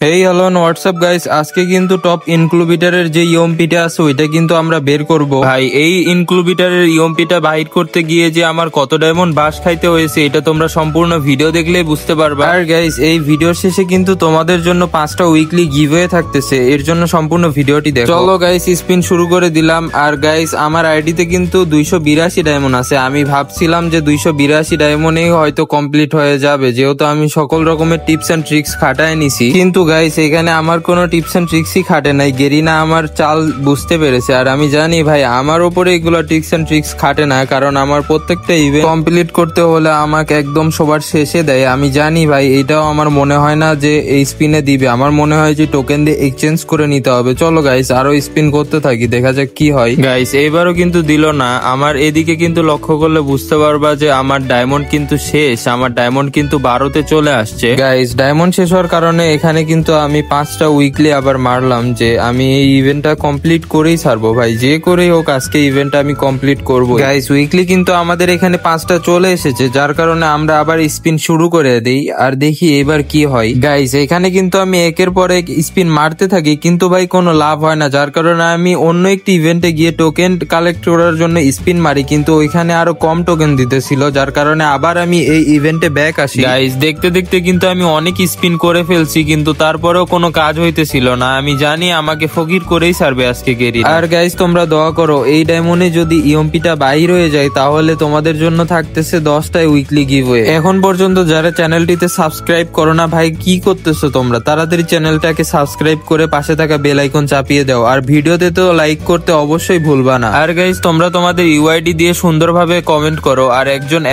এই hello WhatsApp guys, আজকে কিন্তু টপ ইনক্লুবিটারের যে ইএমপিটা আছে ওইটা কিন্তু আমরা বের করব। ভাই এই ইনক্লুবিটারের ইএমপিটা বাইর করতে গিয়ে যে আমার কত ডায়মন্ড বাস খাইতে হয়েছে এটা তোমরা সম্পূর্ণ ভিডিও দেখলেই বুঝতে পারবে। আর গাইস এই ভিডিওর শেষে কিন্তু তোমাদের জন্য 5টা উইকলি গিভওয়ে থাকতেছে, এর জন্য সম্পূর্ণ ভিডিওটি দেখো। চলো গাইস স্পিন শুরু করে দিলাম। আর গাইস আমার আইডিতে কিন্তু 282 ডায়মন্ড আছে। আমি ভাবছিলাম যে 282 ডায়মন্ডেই হয়তো কমপ্লিট হয়ে যাবে, যেহেতু আমি সকল রকমের টিপস এন্ড ট্রিক্স খাটায় নিছি। কিন্তু গাইস এখানে আমার কোনো টিপস এন্ড ট্রিক্সই খাটে নাই। গেরিনা আমার চাল বুঝতে পেরেছে। আর আমি জানি ভাই আমার উপরে এগুলো টিপস এন্ড ট্রিক্স খাটে না, কারণ আমার প্রত্যেকটা ইভেন্ট কমপ্লিট করতে হলে আমাকে একদম সবার শেষে দেয়। আমি জানি ভাই এটাও আমার মনে হয় না যে এই স্পিনে দিবে, আমার মনে হয় যে টোকেন দিয়ে এক্সচেঞ্জ করে নিতে হবে। চলো গাইস আরো স্পিন করতে থাকি, দেখা যাক কি হয়। গাইস এবারও কিন্তু দিল না। আমার এদিকে কিন্তু লক্ষ্য করলে বুঝতে পারবা যে আমার ডায়মন্ড কিন্তু শেষ, আমার ডায়মন্ড কিন্তু 12তে চলে আসছে। গাইস ডায়মন্ড শেষ হওয়ার কারণে এখানে কিন্তু আমি 5টা উইকলি আবার মারলাম যে আমি এই ইভেন্টটা কমপ্লিট করেই ছাড়বো। ভাই যে করেই হোক আজকে ইভেন্টটা আমি কমপ্লিট করবো। গাইস উইকলি কিন্তু আমাদের এখানে 5টা চলে এসেছে, যার কারণে আমরা আবার স্পিন শুরু করে দেই আর দেখি এবার কি হয়। গাইস এখানে কিন্তু আমি একের পর এক স্পিন মারতে থাকি, কিন্তু ভাই কোনো লাভ হয় না, যার কারণে আমি অন্য একটি ইভেন্টে গিয়ে টোকেন কালেক্ট করার জন্য স্পিন মারি, কিন্তু ওইখানে আরো কম টোকেন দিতেছিল, যার কারণে আবার আমি এই ইভেন্টে ব্যাক আসি। গাইস দেখতে দেখতে কিন্তু আমি অনেক স্পিন করে ফেলছি, কিন্তু তারপরেও কোনো কাজ হইতেছিল না। আমি জানি আমাকে ফকির করেই ছাড়বে আজকে গেরি। আর গাইস তোমরা দোয়া করো এই ডায়মন্ডে যদি ইএমপিটা বাইর হয়ে যায় তাহলে তোমাদের জন্য থাকতেছে 10টাই উইকলি গিভওয়ে। এখন পর্যন্ত যারা চ্যানেলটিতে সাবস্ক্রাইব করো না ভাই কি করতেছো তোমরা, তাড়াতাড়ি চ্যানেলটাকে সাবস্ক্রাইব করে পাশে থাকা বেল আইকন চাপিয়ে দাও। আর ভিডিওতে তো লাইক করতে অবশ্যই ভুলবা না। আর গাইস তোমরা তোমাদের ইউআইডি দিয়ে সুন্দরভাবে কমেন্ট করো, আর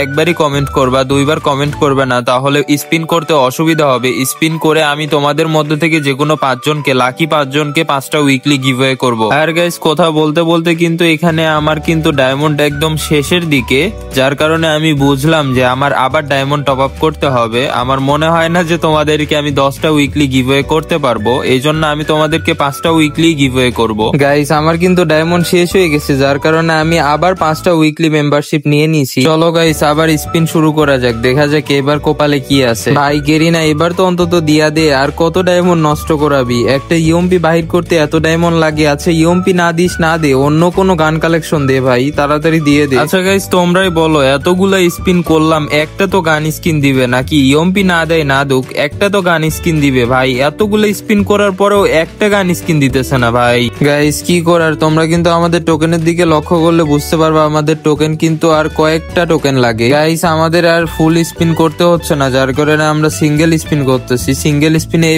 একবারই কমেন্ট করবা, 2বার কমেন্ট করবে না, তাহলে স্পিন করতে অসুবিধা হবে। স্পিন করে আমি তোমাদের মধ্যে থেকে যে কোনো 5জনকে লাকি 5জনকে 5টা উইকলি গিভওয়ে করব। আর গাইস কথা বলতে বলতে কিন্তু এখানে আমার কিন্তু ডায়মন্ড একদম শেষের দিকে, যার কারণে আমি বুঝলাম যে আমার আবার ডায়মন্ড টপ আপ করতে হবে। আমার মনে হয় না যে তোমাদেরকে আমি 10টা উইকলি গিভওয়ে করতে পারবো, এই জন্য আমি তোমাদেরকে 5টা উইকলি গিভওয়ে করব। গাইস আমার কিন্তু ডায়মন্ড শেষ হয়ে গেছে, যার কারণে আমি আবার 5টা উইকলি মেম্বারশিপ নিয়ে নিছি। চলো গাইস আবার স্পিন শুরু করা যাক, দেখা যাক এবার কপালে কি আছে। ভাই গেরিনা এবার তো অন্তত দিয়া দে, আর কত ডায়মন্ড নষ্ট করাবি? একটা ইএমপি বাহির করতে এত ডায়মন্ড লাগে? আচ্ছা ইএমপি না দিস না দে, অন্য কোনো গান কালেকশন দে ভাই, তাড়াতাড়ি দিয়ে দে। আচ্ছা গাইস তোমরাই বলো, এতগুলা স্পিন করলাম একটা তো গান স্কিন দিবে নাকি? ইএমপি না দেয় না দুক, একটা তো গান স্কিন দিবে ভাই। এতগুলো স্পিন করার পরেও একটা গান স্কিন দিতেছে না ভাই। গাইস কি করার, তোমরা কিন্তু আমাদের টোকেনের দিকে লক্ষ্য করলে বুঝতে পারবে আমাদের টোকেন কিন্তু আর কয়েকটা টোকেন লাগে। গাইস আমাদের আর ফুল স্পিন করতে হচ্ছে না, যার কারণে আমরা সিঙ্গেল স্পিন করতেছি। সিঙ্গেল স্পিনে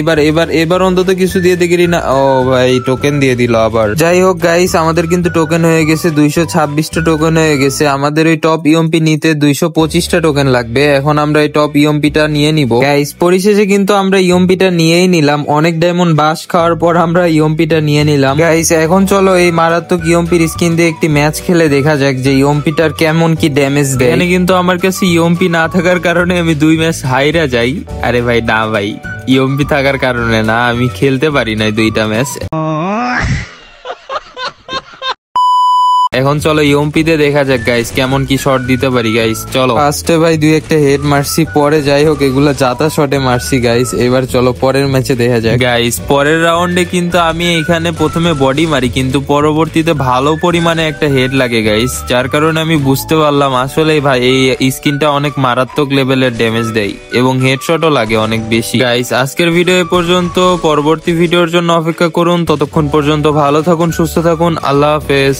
এবার অন্তত কিছু দিয়ে দেখি না। ও ভাই টোকেন দিয়ে দিল আবার। যাই হোক গাইস আমাদের কিন্তু টোকেন হয়ে গেছে 226টা টোকেন হয়ে গেছে। আমাদের ওই টপ ইএমপি নিতে 225টা টোকেন লাগবে। এখন আমরা এই টপ ইএমপিটা নিয়ে নিব। গাইস পরিশেষে কিন্তু আমরা ইএমপিটা নিয়েই নিলাম। অনেক ডায়মন্ড বাস খাওয়ার পর আমরা ইএমপিটা নিয়ে নিলাম। গাইস এখন চলো এই মারাত্মক ইএমপির স্কিন দিয়ে একটি ম্যাচ খেলে দেখা যাক যে ইএমপিটার কেমন কি ড্যামেজ দেয়। এখানে কিন্তু আমার কাছে ইএমপি না থাকার কারণে আমি 2 ম্যাচ হাইরা যাই। আরে ভাই না ভাই, ইএমপি থাকার কারণে না, আমি খেলতে পারি নাই 2টা ম্যাচ। এখন চলো ইএমপিতে দেখা যাক গাইস কেমন কি শট দিতে পারি। গাইস চলো ফার্স্টে ভাই 2-1টা হেড মারছি, পরে যাই হোক এগুলা জাতা শটে মারছি গাইস। এবার চলো পরের ম্যাচে দেখা যাক। গাইস পরের রাউন্ডে কিন্তু আমি এখানে প্রথমে বডি মারি, কিন্তু পরবর্তীতে ভালো পরিমাণে একটা হেড লাগে গাইস, যার কারণে আমি বুঝতে পারলাম আসলে ভাই এই স্কিনটা অনেক মারাত্মক লেভেলের ড্যামেজ দেয় এবং হেডশটও লাগে অনেক বেশি। গাইস আজকের ভিডিও এ পর্যন্ত, পরবর্তী ভিডিওর জন্য অপেক্ষা করুন। ততক্ষণ পর্যন্ত ভালো থাকুন, সুস্থ থাকুন, আল্লাহ হাফেজ।